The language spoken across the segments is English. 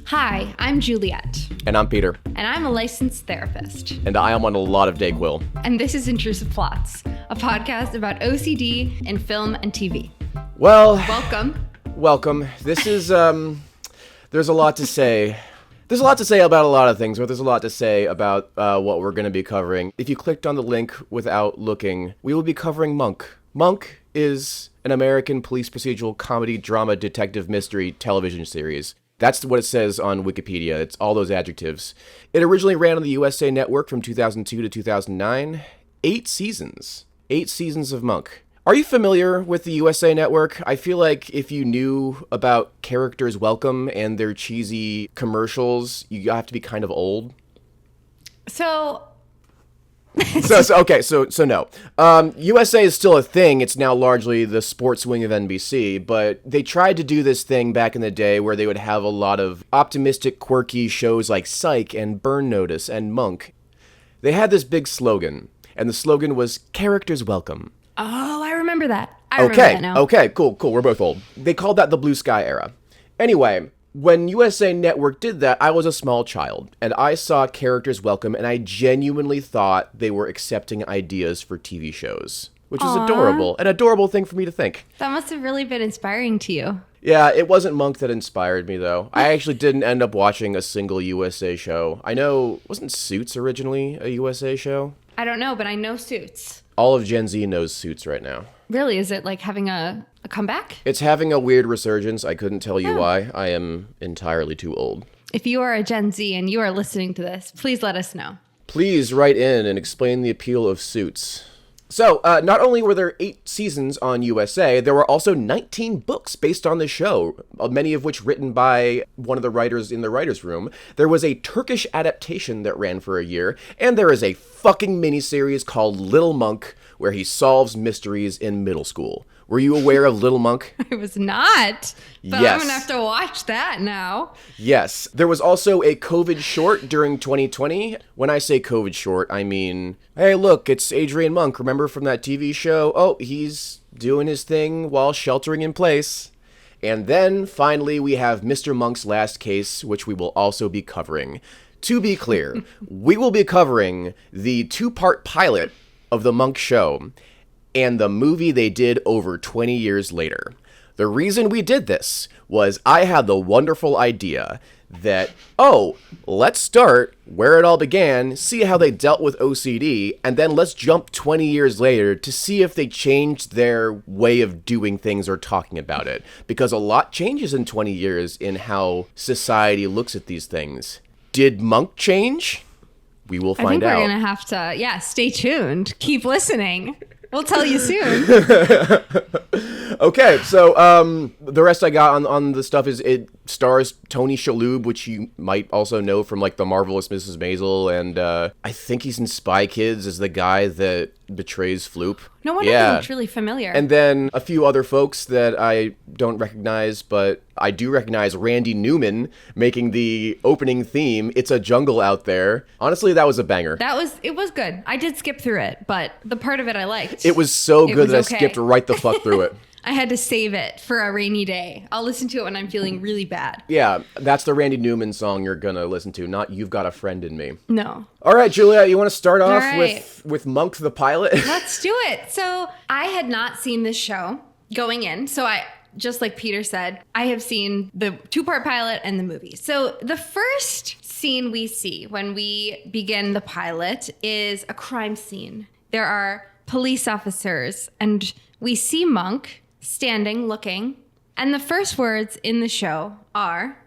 Hi, I'm Juliet. And I'm Peter. And I'm a licensed therapist. And I am on a lot of Dayquil. And this is Intrusive Plots, a podcast about OCD in film and TV. Well, welcome. This is, there's a lot to say. There's a lot to say about a lot of things, but there's a lot to say about what we're going to be covering. If you clicked on the link without looking, we will be covering Monk. Monk is an American police procedural comedy, drama, detective, mystery television series. That's what it says on Wikipedia. It's all those adjectives. It originally ran on the USA Network from 2002 to 2009. 8 seasons. 8 seasons of Monk. Are you familiar with the USA Network? I feel like if you knew about Characters Welcome and their cheesy commercials, you have to be kind of old. So no. USA is still a thing. It's now largely the sports wing of NBC, but they tried to do this thing back in the day where they would have a lot of optimistic, quirky shows like Psych and Burn Notice and Monk. They had this big slogan, and the slogan was Characters Welcome. Oh, I remember that. I remember that now. Okay, cool. We're both old. They called that the Blue Sky era. Anyway, when USA Network did that, I was a small child, and I saw Characters Welcome, and I genuinely thought they were accepting ideas for TV shows, which is adorable. An adorable thing for me to think. That must have really been inspiring to you. Yeah, it wasn't Monk that inspired me, though. I actually didn't end up watching a single USA show. I know, wasn't Suits originally a USA show? I don't know, but I know Suits. All of Gen Z knows Suits right now. Really? Is it like having a comeback? It's having a weird resurgence. I couldn't tell you why. I am entirely too old. If you are a Gen Z and you are listening to this, please let us know. Please write in and explain the appeal of Suits. So, not only were there 8 seasons on USA, there were also 19 books based on the show, many of which written by one of the writers in the writer's room. There was a Turkish adaptation that ran for a year, and there is a fucking miniseries called Little Monk, where he solves mysteries in middle school. Were you aware of Little Monk? I was not, but Yes. I'm going to have to watch that now. Yes. There was also a COVID short during 2020. When I say COVID short, I mean, hey, look, it's Adrian Monk. Remember from that TV show? Oh, he's doing his thing while sheltering in place. And then, finally, we have Mr. Monk's Last Case, which we will also be covering. To be clear, we will be covering the 2-part pilot of the Monk show and the movie they did over 20 years later. The reason we did this was I had the wonderful idea that, let's start where it all began, see how they dealt with OCD, and then let's jump 20 years later to see if they changed their way of doing things or talking about it. Because a lot changes in 20 years in how society looks at these things. Did Monk change? We will find out. I think we're going to have to, stay tuned. Keep listening. We'll tell you soon. Okay, so the rest I got on the stuff is it stars Tony Shalhoub, which you might also know from like The Marvelous Mrs. Maisel, and I think he's in Spy Kids as the guy that betrays Floop. No wonder he looks really familiar. And then a few other folks that I don't recognize, but I do recognize Randy Newman making the opening theme, It's a Jungle Out There. Honestly, that was a banger. It was good. I did skip through it, but the part of it I liked. It was so good that I skipped right the fuck through it. I had to save it for a rainy day. I'll listen to it when I'm feeling really bad. Yeah, that's the Randy Newman song you're gonna listen to, not You've Got a Friend in Me. No. All right, Julia, you want to start off with Monk the pilot? Let's do it. So I had not seen this show going in. So just like Peter said, I have seen the 2-part pilot and the movie. So the first scene we see when we begin the pilot is a crime scene. There are police officers, and we see Monk standing, looking. And the first words in the show are,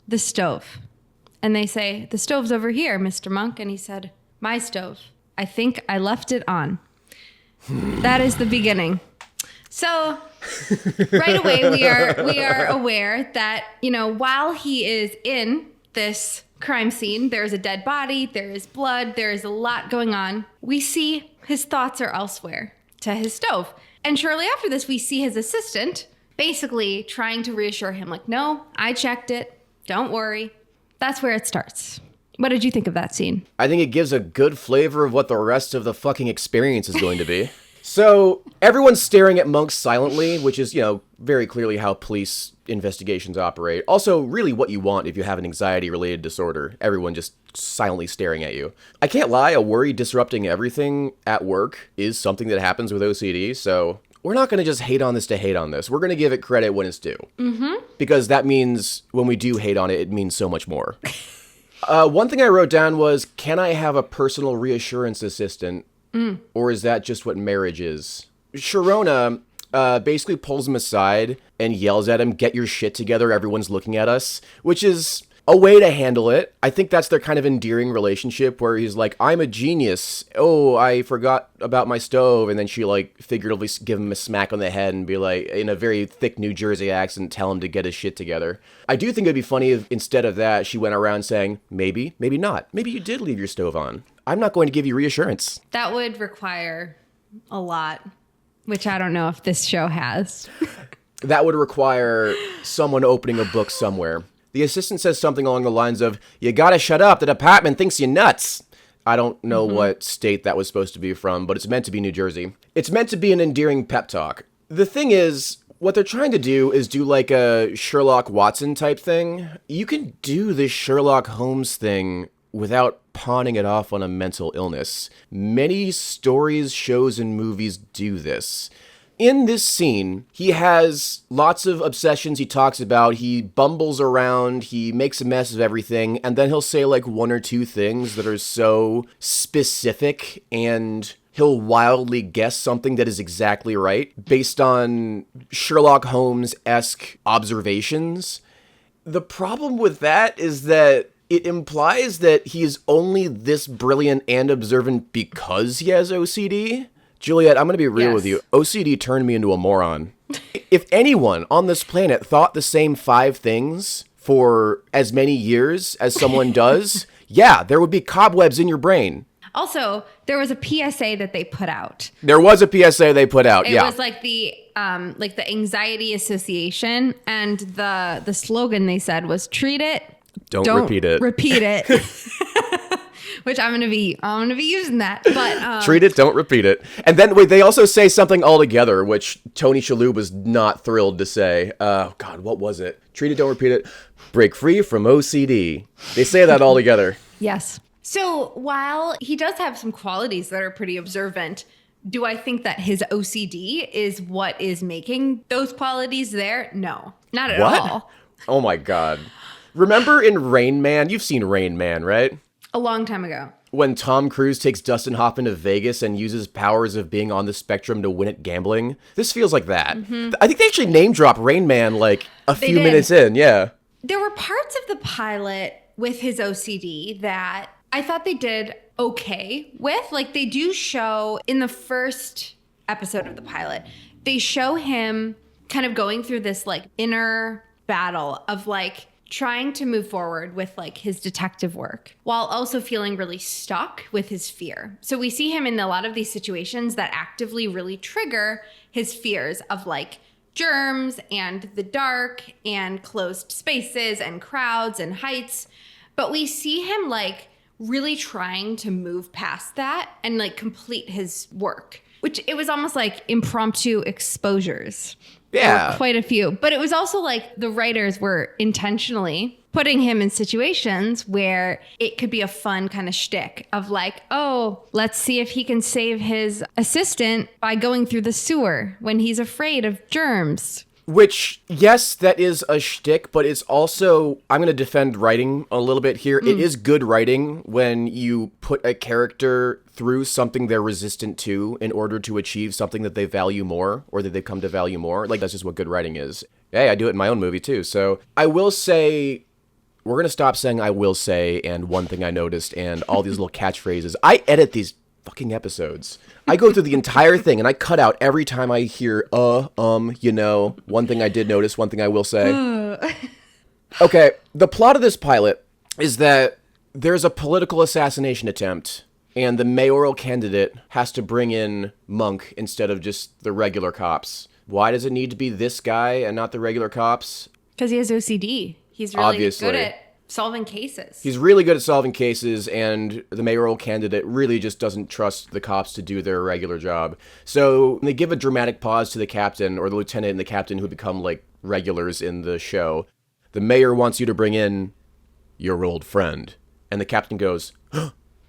the stove. And they say, the stove's over here, Mr. Monk. And he said, my stove. I think I left it on. That is the beginning. So right away, we are aware that, while he is in this crime scene, there's a dead body, there is blood, there is a lot going on. We see his thoughts are elsewhere, to his stove. And shortly after this, we see his assistant basically trying to reassure him, like, no, I checked it. Don't worry. That's where it starts. What did you think of that scene? I think it gives a good flavor of what the rest of the fucking experience is going to be. So everyone's staring at Monk silently, which is, very clearly how police investigations operate. Also, really what you want if you have an anxiety-related disorder. Everyone just silently staring at you. I can't lie, a worry disrupting everything at work is something that happens with OCD, so we're not going to just hate on this to hate on this. We're going to give it credit when it's due. Mm-hmm. Because that means when we do hate on it, it means so much more. One thing I wrote down was, can I have a personal reassurance assistant? Or is that just what marriage is? Sharona basically pulls him aside and yells at him, get your shit together, everyone's looking at us, which is a way to handle it. I think that's their kind of endearing relationship where he's like, I'm a genius. Oh, I forgot about my stove. And then she like figuratively give him a smack on the head and be like, in a very thick New Jersey accent, tell him to get his shit together. I do think it'd be funny if instead of that, she went around saying, maybe, maybe not. Maybe you did leave your stove on. I'm not going to give you reassurance. That would require a lot, which I don't know if this show has. That would require someone opening a book somewhere. The assistant says something along the lines of, you gotta shut up, the department thinks you're nuts. I don't know what state that was supposed to be from, but it's meant to be New Jersey. It's meant to be an endearing pep talk. The thing is, what they're trying to do is do like a Sherlock Watson type thing. You can do this Sherlock Holmes thing without pawning it off on a mental illness. Many stories, shows, and movies do this. In this scene, he has lots of obsessions he talks about. He bumbles around, he makes a mess of everything, and then he'll say like one or two things that are so specific, and he'll wildly guess something that is exactly right based on Sherlock Holmes-esque observations. The problem with that is that it implies that he is only this brilliant and observant because he has OCD. Juliet, I'm going to be real with you. OCD turned me into a moron. If anyone on this planet thought the same 5 things for as many years as someone does, yeah, there would be cobwebs in your brain. Also, there was a PSA that they put out. There was a PSA they put out, It was like the Anxiety Association, and the slogan they said was treat it. Don't repeat it. Repeat it. Which I'm gonna be using that. But treat it, don't repeat it. And then wait, they also say something altogether, which Tony Shalhoub was not thrilled to say. Oh God, what was it? Treat it, don't repeat it. Break free from OCD. They say that all together. Yes. So while he does have some qualities that are pretty observant, do I think that his OCD is what is making those qualities there? No, not at all. Oh my God. Remember in Rain Man? You've seen Rain Man, right? A long time ago. When Tom Cruise takes Dustin Hoffman to Vegas and uses powers of being on the spectrum to win at gambling. This feels like that. Mm-hmm. I think they actually name drop Rain Man like a few minutes in, yeah. There were parts of the pilot with his OCD that I thought they did okay with. Like they do show in the first episode of the pilot, they show him kind of going through this like inner battle of like trying to move forward with like his detective work while also feeling really stuck with his fear. So we see him in a lot of these situations that actively really trigger his fears of like germs and the dark and closed spaces and crowds and heights. But we see him like really trying to move past that and like complete his work, which it was almost like impromptu exposures. Yeah. Quite a few. But it was also like the writers were intentionally putting him in situations where it could be a fun kind of shtick of like, oh, let's see if he can save his assistant by going through the sewer when he's afraid of germs. Which, yes, that is a shtick, but it's also, I'm going to defend writing a little bit here. It is good writing when you put a character through something they're resistant to in order to achieve something that they value more or that they've come to value more. Like, that's just what good writing is. Hey, I do it in my own movie, too. So I will say, we're going to stop saying I will say and one thing I noticed and all these little catchphrases. I edit these fucking episodes. I go through the entire thing and I cut out every time I hear, you know, one thing I did notice, one thing I will say. Okay, the plot of this pilot is that there's a political assassination attempt and the mayoral candidate has to bring in Monk instead of just the regular cops. Why does it need to be this guy and not the regular cops? Because he has OCD. He's really good at solving cases. He's really good at solving cases, and the mayoral candidate really just doesn't trust the cops to do their regular job. So they give a dramatic pause to the captain or the lieutenant and the captain who become like regulars in the show. The mayor wants you to bring in your old friend. And the captain goes,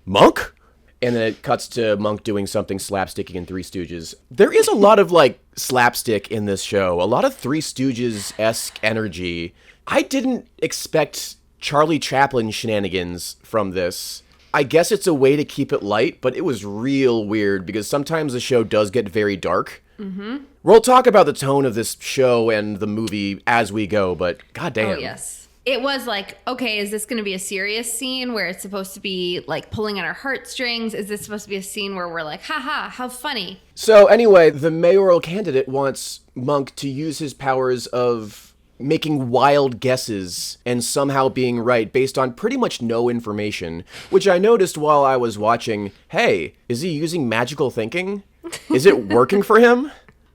Monk? And then it cuts to Monk doing something slapsticky in Three Stooges. There is a lot of, like, slapstick in this show. A lot of Three Stooges-esque energy. I didn't expect Charlie Chaplin shenanigans from this. I guess it's a way to keep it light, but it was real weird because sometimes the show does get very dark. Mm-hmm. We'll talk about the tone of this show and the movie as we go, but goddamn. Oh, yes. It was like, okay, is this going to be a serious scene where it's supposed to be like pulling at our heartstrings? Is this supposed to be a scene where we're like, haha, how funny? So anyway, the mayoral candidate wants Monk to use his powers of making wild guesses and somehow being right based on pretty much no information, which I noticed while I was watching. Hey, is he using magical thinking? Is it working for him?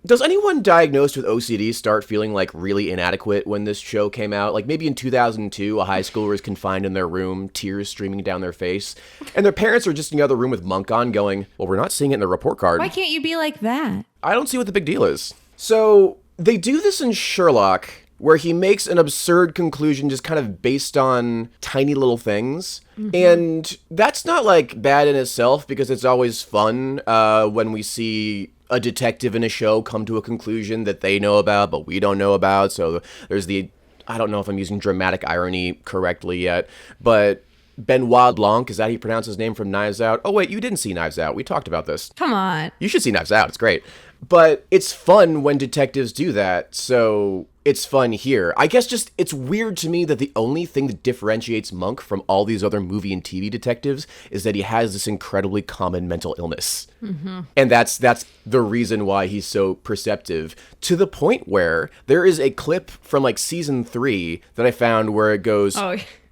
Does anyone diagnosed with OCD start feeling like really inadequate when this show came out? Like maybe in 2002, a high schooler is confined in their room, tears streaming down their face, and their parents are just in the other room with Monk on going, well, we're not seeing it in the report card. Why can't you be like that? I don't see what the big deal is. So they do this in Sherlock, where he makes an absurd conclusion just kind of based on tiny little things. Mm-hmm. And that's not like bad in itself because it's always fun when we see a detective in a show come to a conclusion that they know about, but we don't know about. So there's I don't know if I'm using dramatic irony correctly yet, but Benoit Blanc, is that how you pronounce his name from Knives Out? Oh, wait, you didn't see Knives Out. We talked about this. Come on. You should see Knives Out. It's great. But it's fun when detectives do that, so it's fun here. I guess just it's weird to me that the only thing that differentiates Monk from all these other movie and TV detectives is that he has this incredibly common mental illness. Mm-hmm. And that's the reason why he's so perceptive, to the point where there is a clip from like season 3 that I found where it goes,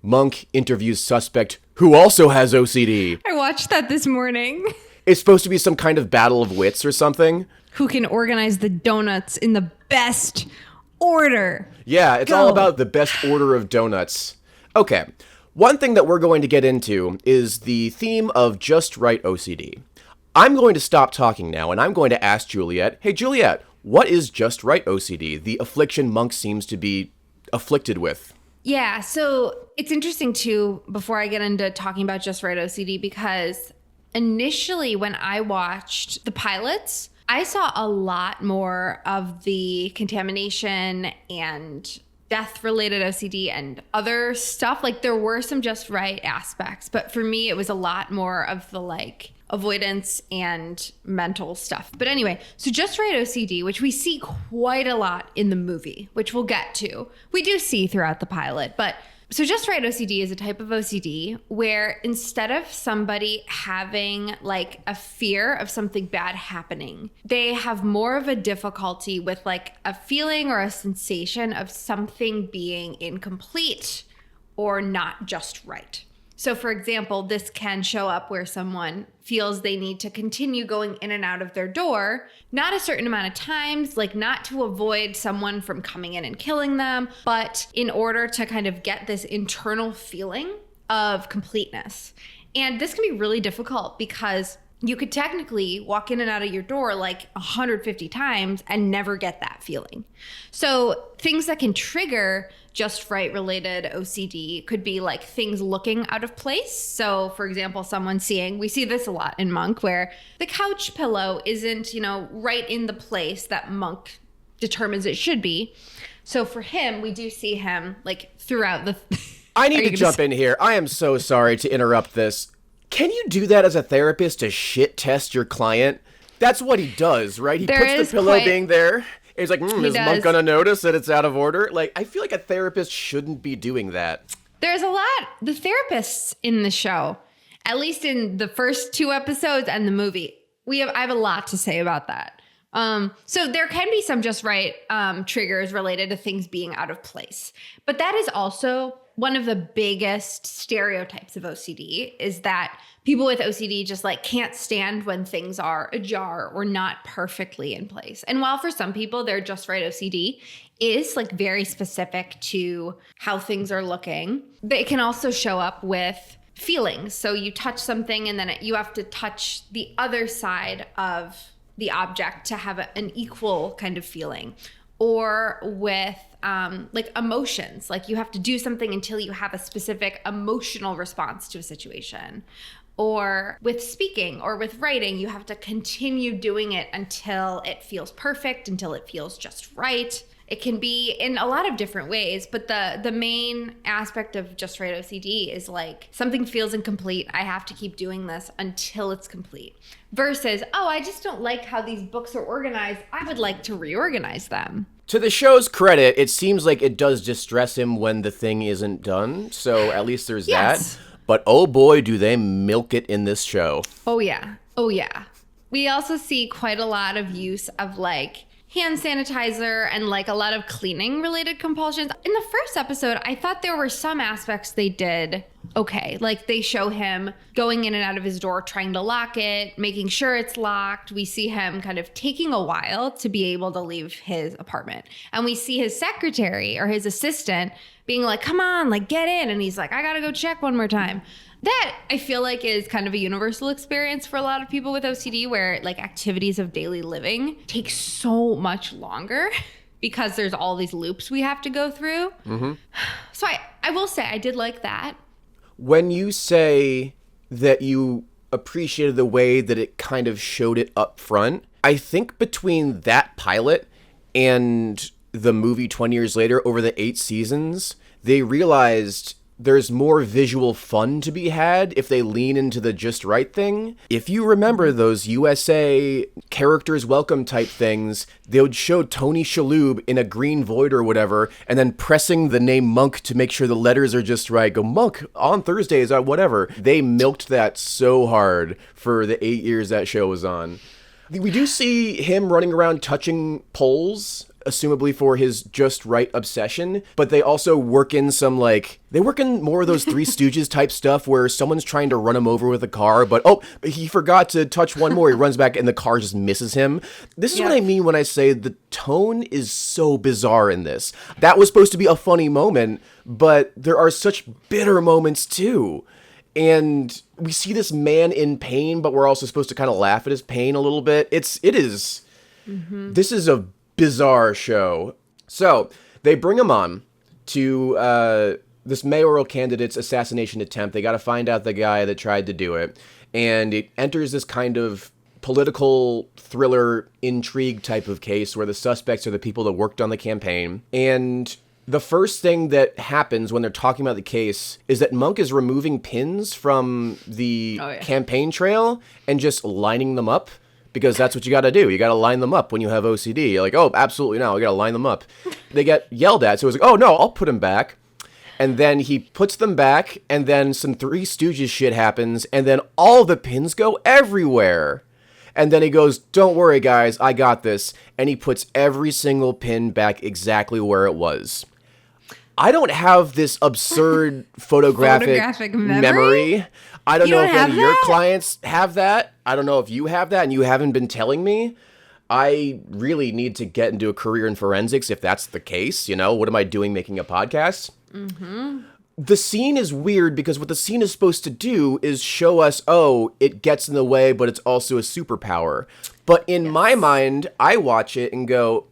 Monk interviews suspect who also has OCD. I watched that this morning. It's supposed to be some kind of battle of wits or something. Who can organize the donuts in the best order? Yeah, it's all about the best order of donuts. Okay, one thing that we're going to get into is the theme of just right OCD. I'm going to stop talking now, and I'm going to ask Juliet, hey, Juliet, what is just right OCD, the affliction Monk seems to be afflicted with? Yeah, so it's interesting, too, before I get into talking about just right OCD, because initially when I watched the pilots, I saw a lot more of the contamination and death-related OCD and other stuff. Like, there were some just right aspects, but for me, it was a lot more of the, like, avoidance and mental stuff. But anyway, so just right OCD, which we see quite a lot in the movie, which we'll get to. We do see throughout the pilot, but so just right OCD is a type of OCD where instead of somebody having like a fear of something bad happening, they have more of a difficulty with like a feeling or a sensation of something being incomplete or not just right. So for example, this can show up where someone feels they need to continue going in and out of their door, not a certain amount of times, like not to avoid someone from coming in and killing them, but in order to kind of get this internal feeling of completeness. And this can be really difficult because you could technically walk in and out of your door like 150 times and never get that feeling. So things that can trigger just right related OCD could be like things looking out of place. So for example, someone seeing, we see this a lot in Monk, where the couch pillow isn't, right in the place that Monk determines it should be. So for him, we do see him like throughout the... I need to jump in here. I am so sorry to interrupt this. Can you do that as a therapist to shit test your client? That's what he does, right? He puts the pillow being there. He's like, is Monk gonna notice that it's out of order? Like, I feel like a therapist shouldn't be doing that. There's a lot. The therapists in the show, at least in the first 2 episodes and the movie, I have a lot to say about that. So there can be some just right triggers related to things being out of place. But that is also one of the biggest stereotypes of OCD, is that people with OCD just like can't stand when things are ajar or not perfectly in place. And while for some people their just right OCD is like very specific to how things are looking, it can also show up with feelings. So you touch something and then you have to touch the other side of the object to have an equal kind of feeling. Or with like emotions. Like you have to do something until you have a specific emotional response to a situation. Or with speaking or with writing, you have to continue doing it until it feels perfect, until it feels just right. It can be in a lot of different ways, but the main aspect of Just Right OCD is like something feels incomplete. I have to keep doing this until it's complete. Versus, oh, I just don't like how these books are organized. I would like to reorganize them. To the show's credit, it seems like it does distress him when the thing isn't done. So at least there's that. But oh boy, do they milk it in this show. Oh yeah. Oh yeah. We also see quite a lot of use of like hand sanitizer and like a lot of cleaning related compulsions. In the first episode, I thought there were some aspects they did okay. Like they show him going in and out of his door, trying to lock it, making sure it's locked. We see him kind of taking a while to be able to leave his apartment. And we see his secretary or his assistant being like, come on, like get in. And he's like, I gotta go check one more time. That I feel like is kind of a universal experience for a lot of people with OCD, where like activities of daily living take so much longer because there's all these loops we have to go through. Mm-hmm. So I will say I did like that. When you say that you appreciated the way that it kind of showed it up front, I think between that pilot and the movie 20 years later, over the 8 seasons, they realized there's more visual fun to be had if they lean into the just right thing. If you remember those USA characters welcome type things, they would show Tony Shalhoub in a green void or whatever, and then pressing the name Monk to make sure the letters are just right. Go, Monk, on Thursdays, whatever. They milked that so hard for the 8 years that show was on. We do see him running around touching poles, assumably for his just right obsession, but they also work in some they work in more of those Three Stooges type stuff where someone's trying to run him over with a car, but he forgot to touch one more. He runs back and the car just misses him. This is what I mean when I say the tone is so bizarre in this. That was supposed to be a funny moment, but there are such bitter moments too. And we see this man in pain, but we're also supposed to kind of laugh at his pain a little bit. This is a bizarre show. So they bring him on to this mayoral candidate's assassination attempt. They got to find out the guy that tried to do it. And it enters this kind of political thriller intrigue type of case where the suspects are the people that worked on the campaign. And the first thing that happens when they're talking about the case is that Monk is removing pins from the campaign trail and just lining them up. Because that's what you got to do. You got to line them up when you have OCD. You're like, oh, absolutely no, we got to line them up. They get yelled at, so it was like, oh no, I'll put them back. And then he puts them back, and then some Three Stooges shit happens, and then all the pins go everywhere. And then he goes, don't worry, guys, I got this. And he puts every single pin back exactly where it was. I don't have this absurd photographic memory. I don't know if any of your clients have that. I don't know if you have that and you haven't been telling me. I really need to get into a career in forensics if that's the case. You know, what am I doing making a podcast? Mm-hmm. The scene is weird because what the scene is supposed to do is show us, oh, it gets in the way, but it's also a superpower. But in my mind, I watch it and go,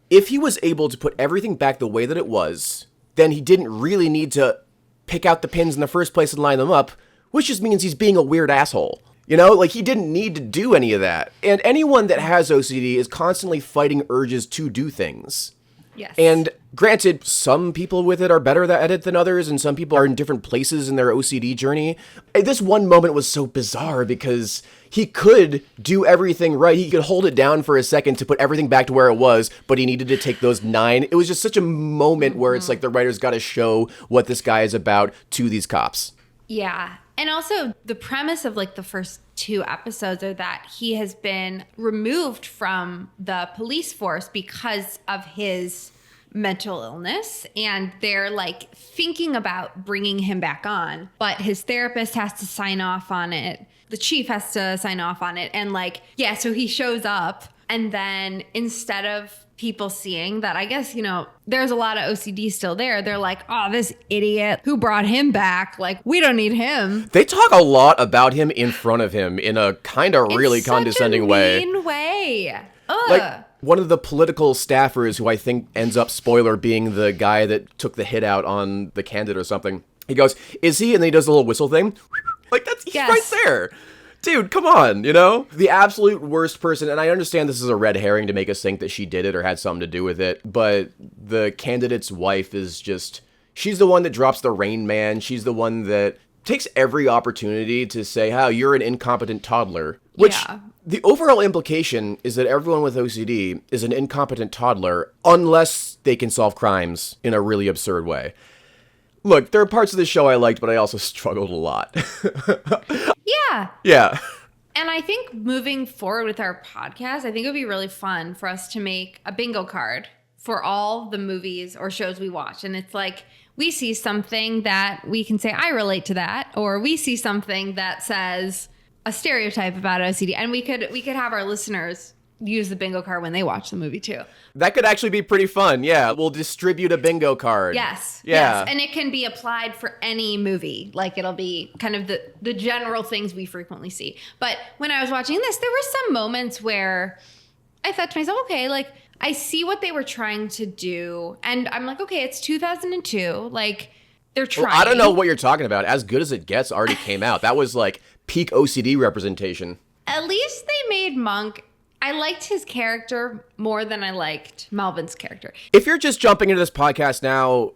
if he was able to put everything back the way that it was, then he didn't really need to pick out the pins in the first place and line them up, which just means he's being a weird asshole. You know, like he didn't need to do any of that. And anyone that has OCD is constantly fighting urges to do things. Yes. And granted, some people with it are better at it than others, and some people are in different places in their OCD journey. This one moment was so bizarre because he could do everything right. He could hold it down for a second to put everything back to where it was, but he needed to take those 9. It was just such a moment where it's like the writer's got to show what this guy is about to these cops. Yeah. And also the premise of like the first 2 episodes are that he has been removed from the police force because of his mental illness, and they're like thinking about bringing him back on, but his therapist has to sign off on it. The chief has to sign off on it. And like, yeah, so he shows up, and then instead of people seeing that, I guess, you know, there's a lot of OCD still there. They're like, oh, this idiot who brought him back. Like, we don't need him. They talk a lot about him in front of him in a kind of really condescending way. Mean way. Like, One of the political staffers, who I think ends up, spoiler, being the guy that took the hit out on the candidate or something, he goes, "Is he?" And then he does a little whistle thing. Like, he's right there. Dude, come on, you know? The absolute worst person, and I understand this is a red herring to make us think that she did it or had something to do with it, but the candidate's wife is just, she's the one that drops the Rain Man. She's the one that takes every opportunity to say, how you're an incompetent toddler. Which, the overall implication is that everyone with OCD is an incompetent toddler unless they can solve crimes in a really absurd way. Look, there are parts of the show I liked, but I also struggled a lot. Yeah. And I think moving forward with our podcast, I think it would be really fun for us to make a bingo card for all the movies or shows we watch. And it's like, we see something that we can say, I relate to that. Or we see something that says a stereotype about OCD. And we could have our listeners use the bingo card when they watch the movie too. That could actually be pretty fun. Yeah, we'll distribute a bingo card. Yes. Yeah. Yes. And it can be applied for any movie. Like, it'll be kind of the general things we frequently see. But when I was watching this, there were some moments where I thought to myself, okay, like, I see what they were trying to do. And I'm like, okay, it's 2002. Like, they're trying. Well, I don't know what you're talking about. As Good as It Gets already came out. That was like peak OCD representation. At least they made Monk. I liked his character more than I liked Melvin's character. If you're just jumping into this podcast now,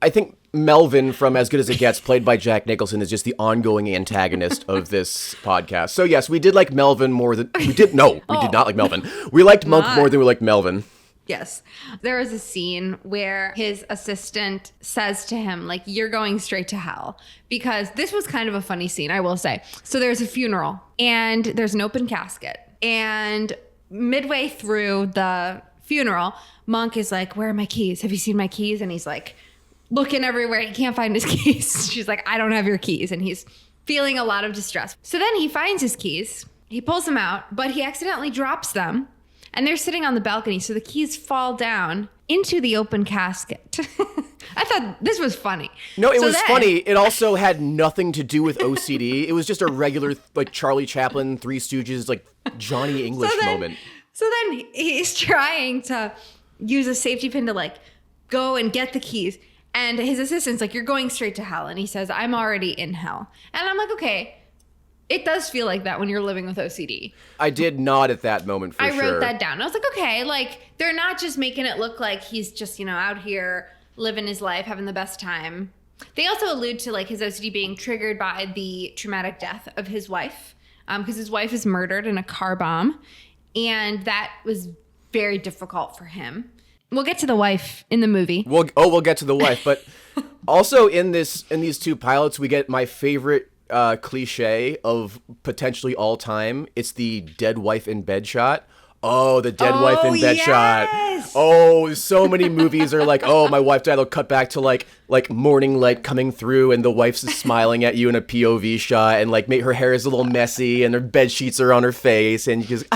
I think Melvin from As Good as It Gets, played by Jack Nicholson, is just the ongoing antagonist of this podcast. So yes, we did like Melvin more than we did. No, we did not like Melvin. We liked Monk more than we liked Melvin. Yes. There was a scene where his assistant says to him, like, you're going straight to hell. Because this was kind of a funny scene, I will say. So there's a funeral and there's an open casket. And midway through the funeral, Monk is like, where are my keys? Have you seen my keys? And he's like, looking everywhere. He can't find his keys. She's like, I don't have your keys. And he's feeling a lot of distress. So then he finds his keys. He pulls them out, but he accidentally drops them. And they're sitting on the balcony, so the keys fall down into the open casket. I thought this was funny. No, it was funny. It also had nothing to do with OCD. It was just a regular, like, Charlie Chaplin, Three Stooges, like, Johnny English moment. So then he's trying to use a safety pin to, like, go and get the keys. And his assistant's like, you're going straight to hell. And he says, I'm already in hell. And I'm like, okay. It does feel like that when you're living with OCD. I did nod at that moment for sure. I wrote that down. I was like, okay, like, they're not just making it look like he's just, you know, out here living his life, having the best time. They also allude to, like, his OCD being triggered by the traumatic death of his wife, because his wife is murdered in a car bomb, and that was very difficult for him. We'll get to the wife in the movie. We'll get to the wife, but also in these two pilots, we get my favorite cliche of potentially all time. It's the dead wife in bed shot. Oh, the dead wife in bed shot. Oh, so many movies are like, oh, my wife died. They'll cut back to like morning light coming through, and the wife's smiling at you in a POV shot, and like her hair is a little messy, and her bed sheets are on her face, and you just,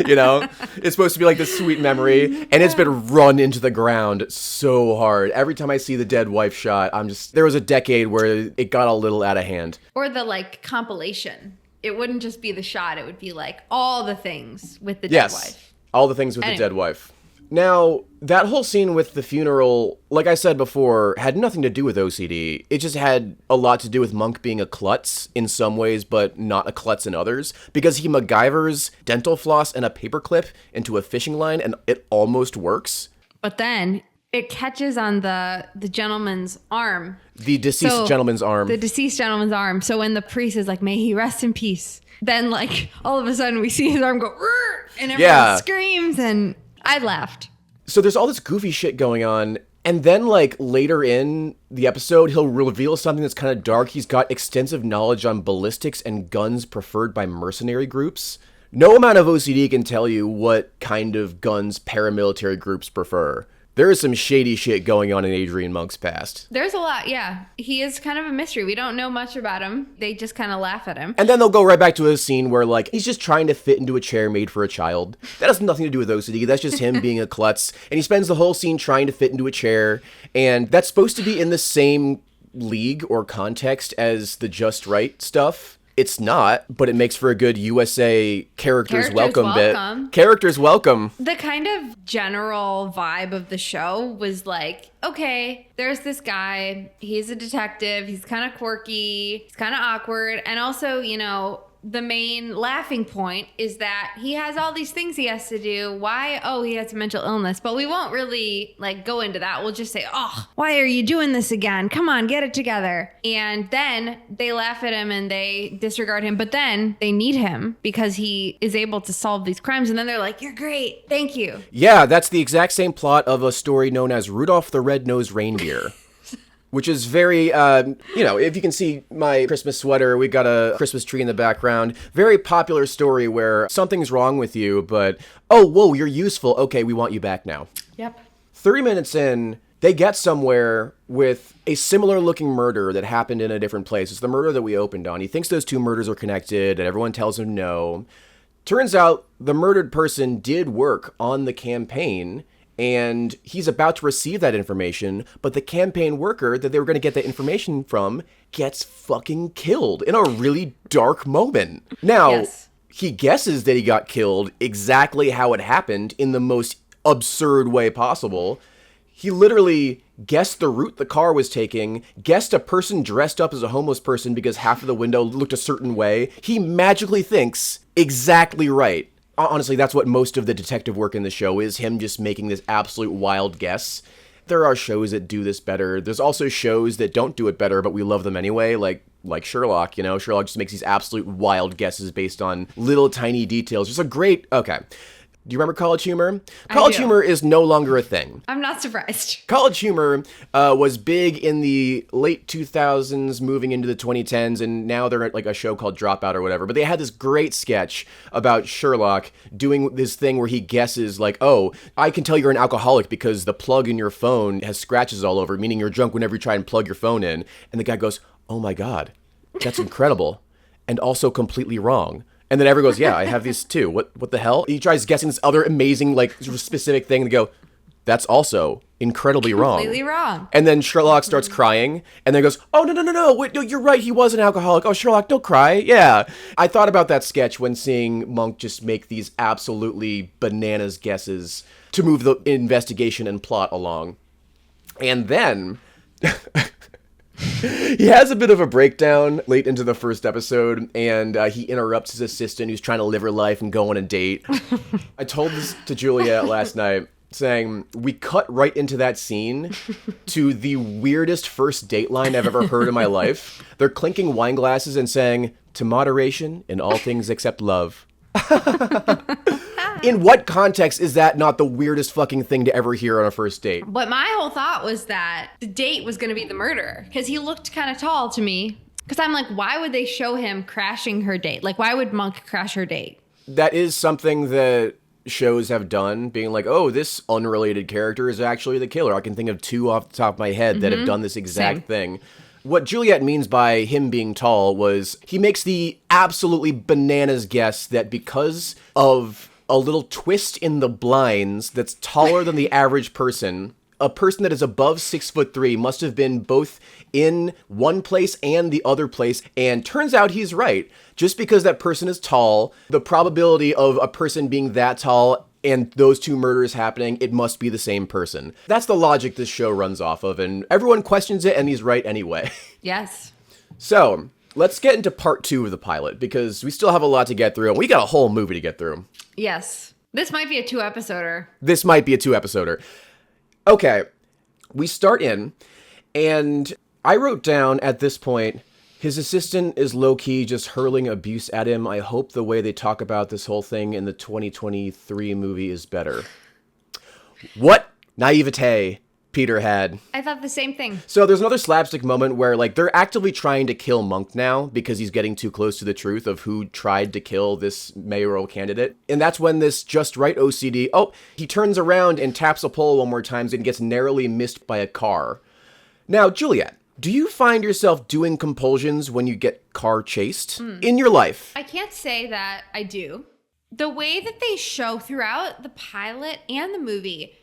you know, it's supposed to be like this sweet memory, and it's been run into the ground so hard. Every time I see the dead wife shot, there was a decade where it got a little out of hand. Or the, like, compilation. It wouldn't just be the shot. It would be like all the things with the dead wife. All the things with the dead wife. Now, that whole scene with the funeral, like I said before, had nothing to do with OCD. It just had a lot to do with Monk being a klutz in some ways, but not a klutz in others. Because he MacGyvers dental floss and a paperclip into a fishing line, and it almost works. But then it catches on the gentleman's arm. The deceased gentleman's arm. The deceased gentleman's arm. So when the priest is like, may he rest in peace, then, like, all of a sudden we see his arm go, and everyone screams, and I laughed. So there's all this goofy shit going on. And then, like, later in the episode, he'll reveal something that's kind of dark. He's got extensive knowledge on ballistics and guns preferred by mercenary groups. No amount of OCD can tell you what kind of guns paramilitary groups prefer. There is some shady shit going on in Adrian Monk's past. There's a lot, yeah. He is kind of a mystery. We don't know much about him. They just kind of laugh at him. And then they'll go right back to a scene where, like, he's just trying to fit into a chair made for a child. That has nothing to do with OCD. That's just him being a klutz. And he spends the whole scene trying to fit into a chair. And that's supposed to be in the same league or context as the Just Right stuff. It's not, but it makes for a good USA characters welcome bit. Welcome. Characters welcome. The kind of general vibe of the show was like, okay, there's this guy. He's a detective. He's kind of quirky. He's kind of awkward. And also, you know, the main laughing point is that he has all these things he has to do. Why? Oh, he has a mental illness. But we won't really like go into that. We'll just say, oh, why are you doing this again? Come on, get it together. And then they laugh at him and they disregard him. But then they need him because he is able to solve these crimes. And then they're like, you're great. Thank you. Yeah, that's the exact same plot of a story known as Rudolph the Red-Nosed Reindeer. Which is very, if you can see my Christmas sweater, we got a Christmas tree in the background. Very popular story where something's wrong with you, but, oh, whoa, you're useful. Okay, we want you back now. Yep. 30 minutes in, they get somewhere with a similar looking murder that happened in a different place. It's the murder that we opened on. He thinks those two murders are connected, and everyone tells him no. Turns out the murdered person did work on the campaign, and he's about to receive that information, but the campaign worker that they were going to get that information from gets fucking killed in a really dark moment. Now, Yes. He guesses that he got killed exactly how it happened in the most absurd way possible. He literally guessed the route the car was taking, guessed a person dressed up as a homeless person because half of the window looked a certain way. He magically thinks exactly right. Honestly, that's what most of the detective work in the show is, him just making this absolute wild guess. There are shows that do this better. There's also shows that don't do it better, but we love them anyway, like Sherlock, you know? Sherlock just makes these absolute wild guesses based on little tiny details. Just a great... Okay. Do you remember College Humor? College Humor is no longer a thing. I'm not surprised. College Humor was big in the late 2000s, moving into the 2010s, and now they're like a show called Dropout or whatever. But they had this great sketch about Sherlock doing this thing where he guesses like, oh, I can tell you're an alcoholic because the plug in your phone has scratches all over, meaning you're drunk whenever you try and plug your phone in. And the guy goes, oh my God, that's incredible. And also completely wrong. And then everyone goes, yeah, I have these too. What the hell? He tries guessing this other amazing, like, specific thing and go, that's also incredibly wrong. Completely wrong. And then Sherlock starts crying and then goes, oh, no. Wait, no, you're right. He was an alcoholic. Oh, Sherlock, don't cry. Yeah. I thought about that sketch when seeing Monk just make these absolutely bananas guesses to move the investigation and plot along. And then... He has a bit of a breakdown late into the first episode, and he interrupts his assistant who's trying to live her life and go on a date. I told this to Juliet last night, saying, we cut right into that scene to the weirdest first date line I've ever heard in my life. They're clinking wine glasses and saying, to moderation in all things except love. In what context is that not the weirdest fucking thing to ever hear on a first date? But my whole thought was that the date was going to be the murderer because he looked kind of tall to me. Because I'm like, why would they show him crashing her date? Like, why would Monk crash her date? That is something that shows have done, being like, oh, this unrelated character is actually the killer. I can think of two off the top of my head that have done this exact thing. What Juliet means by him being tall was he makes the absolutely bananas guess that because of a little twist in the blinds that's taller than the average person, a person that is above 6'3" must have been both in one place and the other place. And turns out he's right. Just because that person is tall, the probability of a person being that tall and those two murders happening, it must be the same person. That's the logic this show runs off of, and everyone questions it, and he's right anyway. Yes. So, let's get into part 2 of the pilot, because we still have a lot to get through, and we got a whole movie to get through. Yes. This might be a 2-episoder. This might be a 2-episoder. Okay, we start in, and I wrote down at this point, his assistant is low-key just hurling abuse at him. I hope the way they talk about this whole thing in the 2023 movie is better. What naivete Peter had. I thought the same thing. So there's another slapstick moment where, like, they're actively trying to kill Monk now because he's getting too close to the truth of who tried to kill this mayoral candidate. And that's when this just right OCD, he turns around and taps a pole one more time and gets narrowly missed by a car. Now, Juliet, do you find yourself doing compulsions when you get car chased in your life? I can't say that I do. The way that they show throughout the pilot and the movie,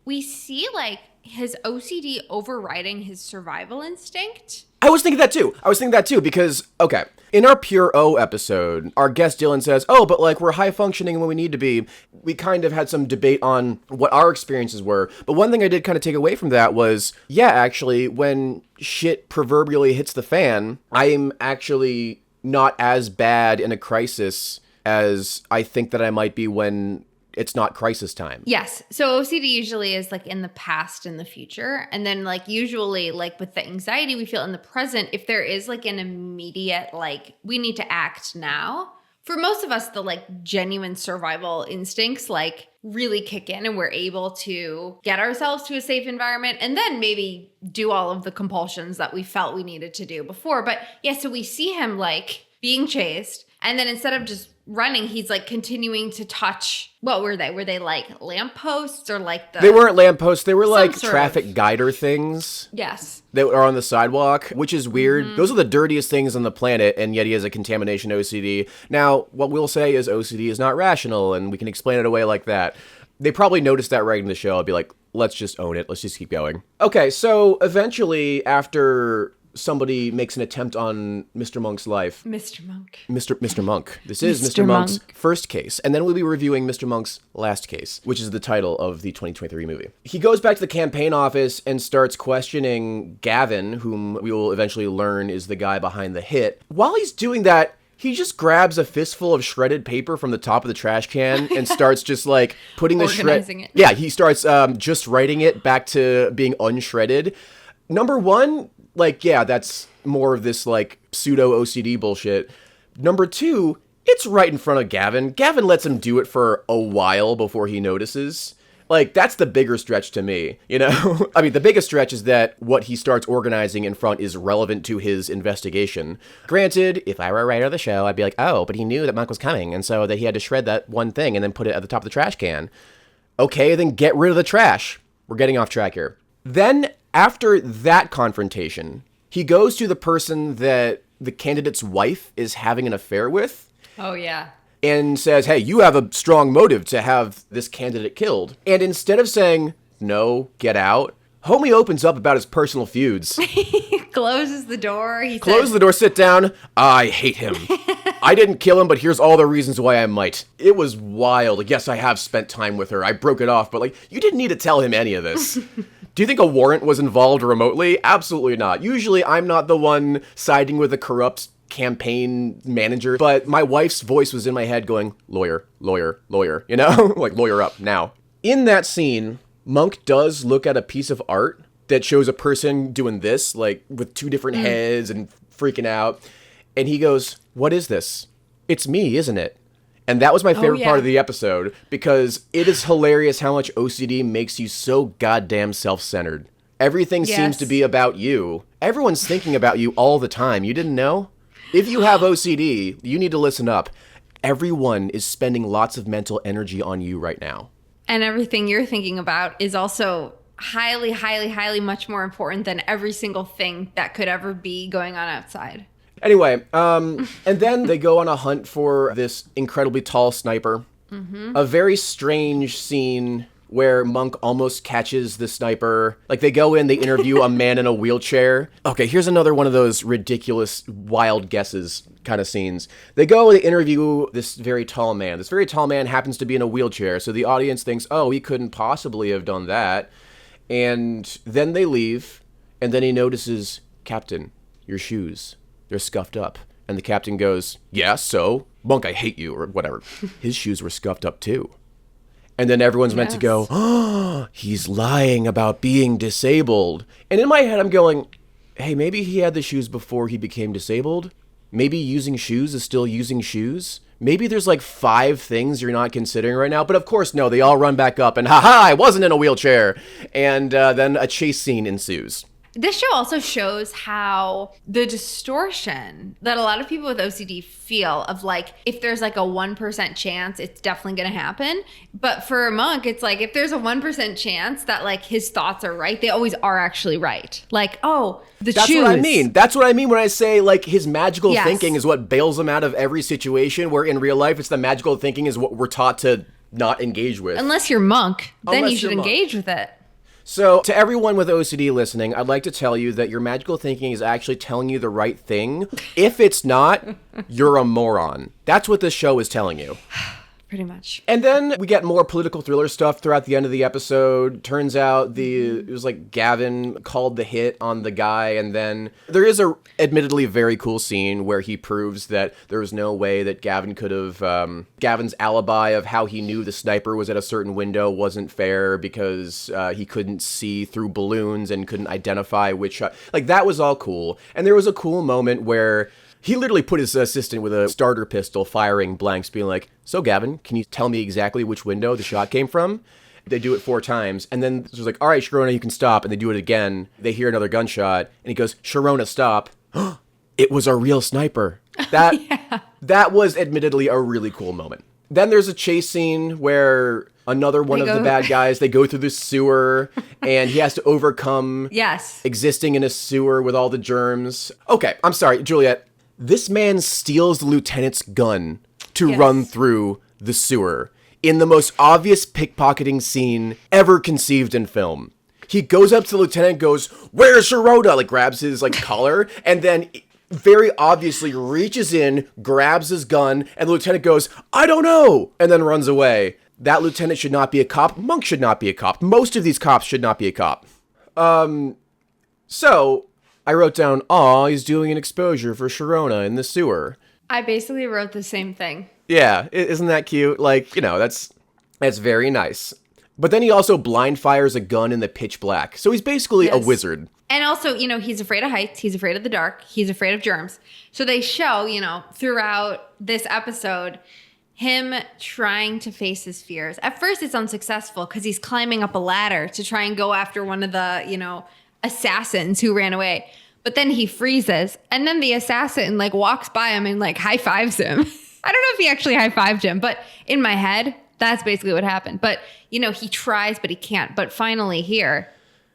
we see like his OCD overriding his survival instinct. I was thinking that too because, okay, In our Pure O episode, our guest Dylan says, oh, but like we're high functioning when we need to be. We kind of had some debate on what our experiences were. But one thing I did kind of take away from that was, yeah, actually, when shit proverbially hits the fan, I'm actually not as bad in a crisis as I think that I might be when it's not crisis time. Yes. So OCD usually is like in the past and the future. And then like usually like with the anxiety we feel in the present, if there is like an immediate like we need to act now. For most of us, the like genuine survival instincts like really kick in and we're able to get ourselves to a safe environment and then maybe do all of the compulsions that we felt we needed to do before. But yeah, so we see him like being chased. And then instead of just running, he's like continuing to touch. What were they? Were they like lampposts or like the... They weren't lampposts. They were like traffic guider things. Yes. That are on the sidewalk, which is weird. Mm-hmm. Those are the dirtiest things on the planet, and yet he has a contamination OCD. Now, what we'll say is OCD is not rational, and we can explain it away like that. They probably noticed that right in the show. I'll be like, let's just own it. Let's just keep going. Okay, so eventually, after somebody makes an attempt on Mr. Monk's life. Mr. Monk. Mr. Monk. This is Mr. Monk's first case. And then we'll be reviewing Mr. Monk's last case, which is the title of the 2023 movie. He goes back to the campaign office and starts questioning Gavin, whom we will eventually learn is the guy behind the hit. While he's doing that, he just grabs a fistful of shredded paper from the top of the trash can and starts just like putting the organizing it. Yeah, he starts just writing it back to being unshredded. Number one, like, yeah, that's more of this, like, pseudo-OCD bullshit. Number two, it's right in front of Gavin. Gavin lets him do it for a while before he notices. Like, that's the bigger stretch to me, you know? I mean, the biggest stretch is that what he starts organizing in front is relevant to his investigation. Granted, if I were a writer of the show, I'd be like, oh, but he knew that Monk was coming, and so that he had to shred that one thing and then put it at the top of the trash can. Okay, then get rid of the trash. We're getting off track here. Then, after that confrontation, he goes to the person that the candidate's wife is having an affair with. Oh, yeah. And says, hey, you have a strong motive to have this candidate killed. And instead of saying, no, get out, homie opens up about his personal feuds. He closes the door. Close the door, sit down. I hate him. I didn't kill him, but here's all the reasons why I might. It was wild. Yes, I have spent time with her. I broke it off, but like, you didn't need to tell him any of this. Do you think a warrant was involved remotely? Absolutely not. Usually I'm not the one siding with a corrupt campaign manager, but my wife's voice was in my head going, lawyer, lawyer, lawyer, you know? Like, lawyer up now. In that scene, Monk does look at a piece of art that shows a person doing this, like with two different heads and freaking out. And he goes, what is this? It's me, isn't it? And that was my favorite part of the episode because it is hilarious how much OCD makes you so goddamn self-centered. Everything seems to be about you. Everyone's thinking about you all the time. You didn't know? If you have OCD, you need to listen up. Everyone is spending lots of mental energy on you right now. And everything you're thinking about is also highly, highly, highly much more important than every single thing that could ever be going on outside. Anyway, and then they go on a hunt for this incredibly tall sniper. Mm-hmm. A very strange scene where Monk almost catches the sniper. Like, they go in, they interview a man in a wheelchair. Okay, here's another one of those ridiculous, wild guesses kind of scenes. They go, they interview this very tall man. This very tall man happens to be in a wheelchair, so the audience thinks, oh, he couldn't possibly have done that. And then they leave, and then he notices, Captain, your shoes. They're scuffed up. And the captain goes, yeah, so? Monk, I hate you, or whatever. His shoes were scuffed up too. And then everyone's meant to go, oh, he's lying about being disabled. And in my head, I'm going, hey, maybe he had the shoes before he became disabled. Maybe using shoes is still using shoes. Maybe there's like 5 things you're not considering right now. But of course, no, they all run back up and, haha, I wasn't in a wheelchair. And then a chase scene ensues. This show also shows how the distortion that a lot of people with OCD feel of like, if there's like a 1% chance, it's definitely going to happen. But for Monk, it's like, if there's a 1% chance that like his thoughts are right, they always are actually right. Like, oh, the That's shoes. what I mean. That's what I mean when I say like his magical thinking is what bails him out of every situation, where in real life, it's the magical thinking is what we're taught to not engage with. Unless you're Monk, then you should engage with it. So, to everyone with OCD listening, I'd like to tell you that your magical thinking is actually telling you the right thing. If it's not, you're a moron. That's what this show is telling you. Pretty much. And then we get more political thriller stuff throughout the end of the episode. Turns out it was like Gavin called the hit on the guy, and then there is a admittedly very cool scene where he proves that there was no way that Gavin could have Gavin's alibi of how he knew the sniper was at a certain window wasn't fair because he couldn't see through balloons and couldn't identify which shot. Like, that was all cool. And there was a cool moment where he literally put his assistant with a starter pistol firing blanks, being like, so Gavin, can you tell me exactly which window the shot came from? They do it 4 times. And then it's like, all right, Sharona, you can stop. And they do it again. They hear another gunshot. And he goes, Sharona, stop. It was a real sniper. That was admittedly a really cool moment. Then there's a chase scene where another one of the bad guys, they go through the sewer and he has to overcome existing in a sewer with all the germs. Okay, I'm sorry, Juliet. This man steals the lieutenant's gun to run through the sewer in the most obvious pickpocketing scene ever conceived in film. He goes up to the lieutenant, goes, "Where's Sharona?" Like, grabs his collar, and then very obviously reaches in, grabs his gun, and the lieutenant goes, "I don't know," and then runs away. That lieutenant should not be a cop. Monk should not be a cop. Most of these cops should not be a cop. So I wrote down, "Aw, he's doing an exposure for Sharona in the sewer." I basically wrote the same thing. Yeah, isn't that cute? Like, that's very nice. But then he also blind fires a gun in the pitch black. So he's basically a wizard. And also, he's afraid of heights. He's afraid of the dark. He's afraid of germs. So they show, throughout this episode, him trying to face his fears. At first, it's unsuccessful because he's climbing up a ladder to try and go after one of the, assassins who ran away. But then he freezes. And then the assassin, walks by him and, high fives him. I don't know if he actually high fived him, but in my head, that's basically what happened. But, he tries, but he can't. But finally here,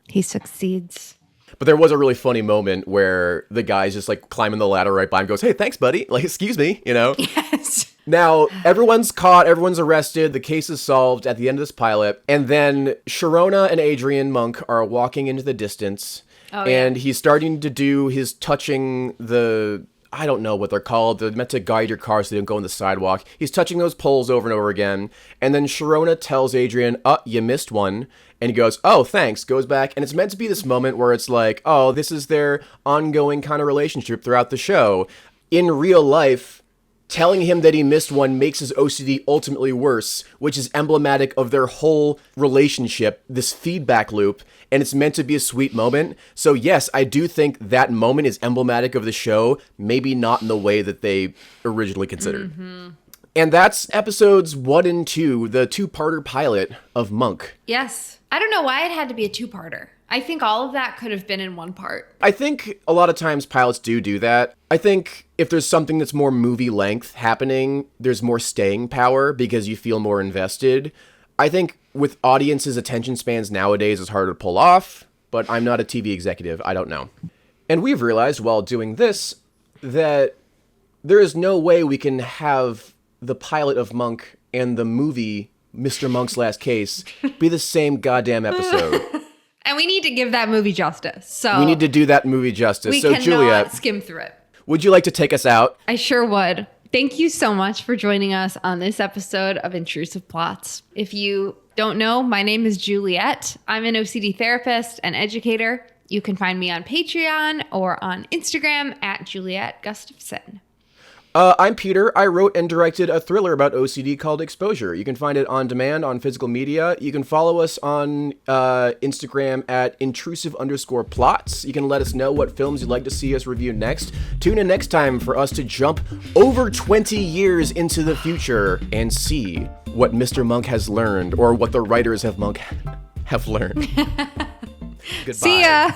he succeeds. But there was a really funny moment where the guy's just climbing the ladder right by him, goes, "Hey, thanks, buddy." Excuse me, Yes. Now, everyone's caught, everyone's arrested, the case is solved at the end of this pilot. And then Sharona and Adrian Monk are walking into the distance. And he's starting to do his touching I don't know what they're called. They're meant to guide your car so they don't go on the sidewalk. He's touching those poles over and over again. And then Sharona tells Adrian, "You missed one." And he goes, "Oh, thanks." Goes back. And it's meant to be this moment where it's like, oh, this is their ongoing kind of relationship throughout the show. In real life, telling him that he missed one makes his OCD ultimately worse, which is emblematic of their whole relationship, this feedback loop, and it's meant to be a sweet moment. So yes, I do think that moment is emblematic of the show, maybe not in the way that they originally considered. Mm-hmm. And that's episodes 1 and 2, the 2-parter pilot of Monk. Yes. I don't know why it had to be a 2-parter. I think all of that could have been in 1 part. I think a lot of times pilots do that. I think if there's something that's more movie length happening, there's more staying power because you feel more invested. I think with audiences' attention spans nowadays, it's harder to pull off, but I'm not a TV executive. I don't know. And we've realized while doing this that there is no way we can have the pilot of Monk and the movie Mr. Monk's Last Case be the same goddamn episode. And we need to give that movie justice. So we need to do that movie justice. We so cannot Juliet, skim through it. Would you like to take us out? I sure would. Thank you so much for joining us on this episode of Intrusive Plots. If you don't know, my name is Juliet. I'm an OCD therapist and educator. You can find me on Patreon or on Instagram at Juliet Gustafson. I'm Peter. I wrote and directed a thriller about OCD called Exposure. You can find it on demand on physical media. You can follow us on Instagram at intrusive_plots. You can let us know what films you'd like to see us review next. Tune in next time for us to jump over 20 years into the future and see what Mr. Monk has learned, or what the writers of Monk have learned. Goodbye. See ya!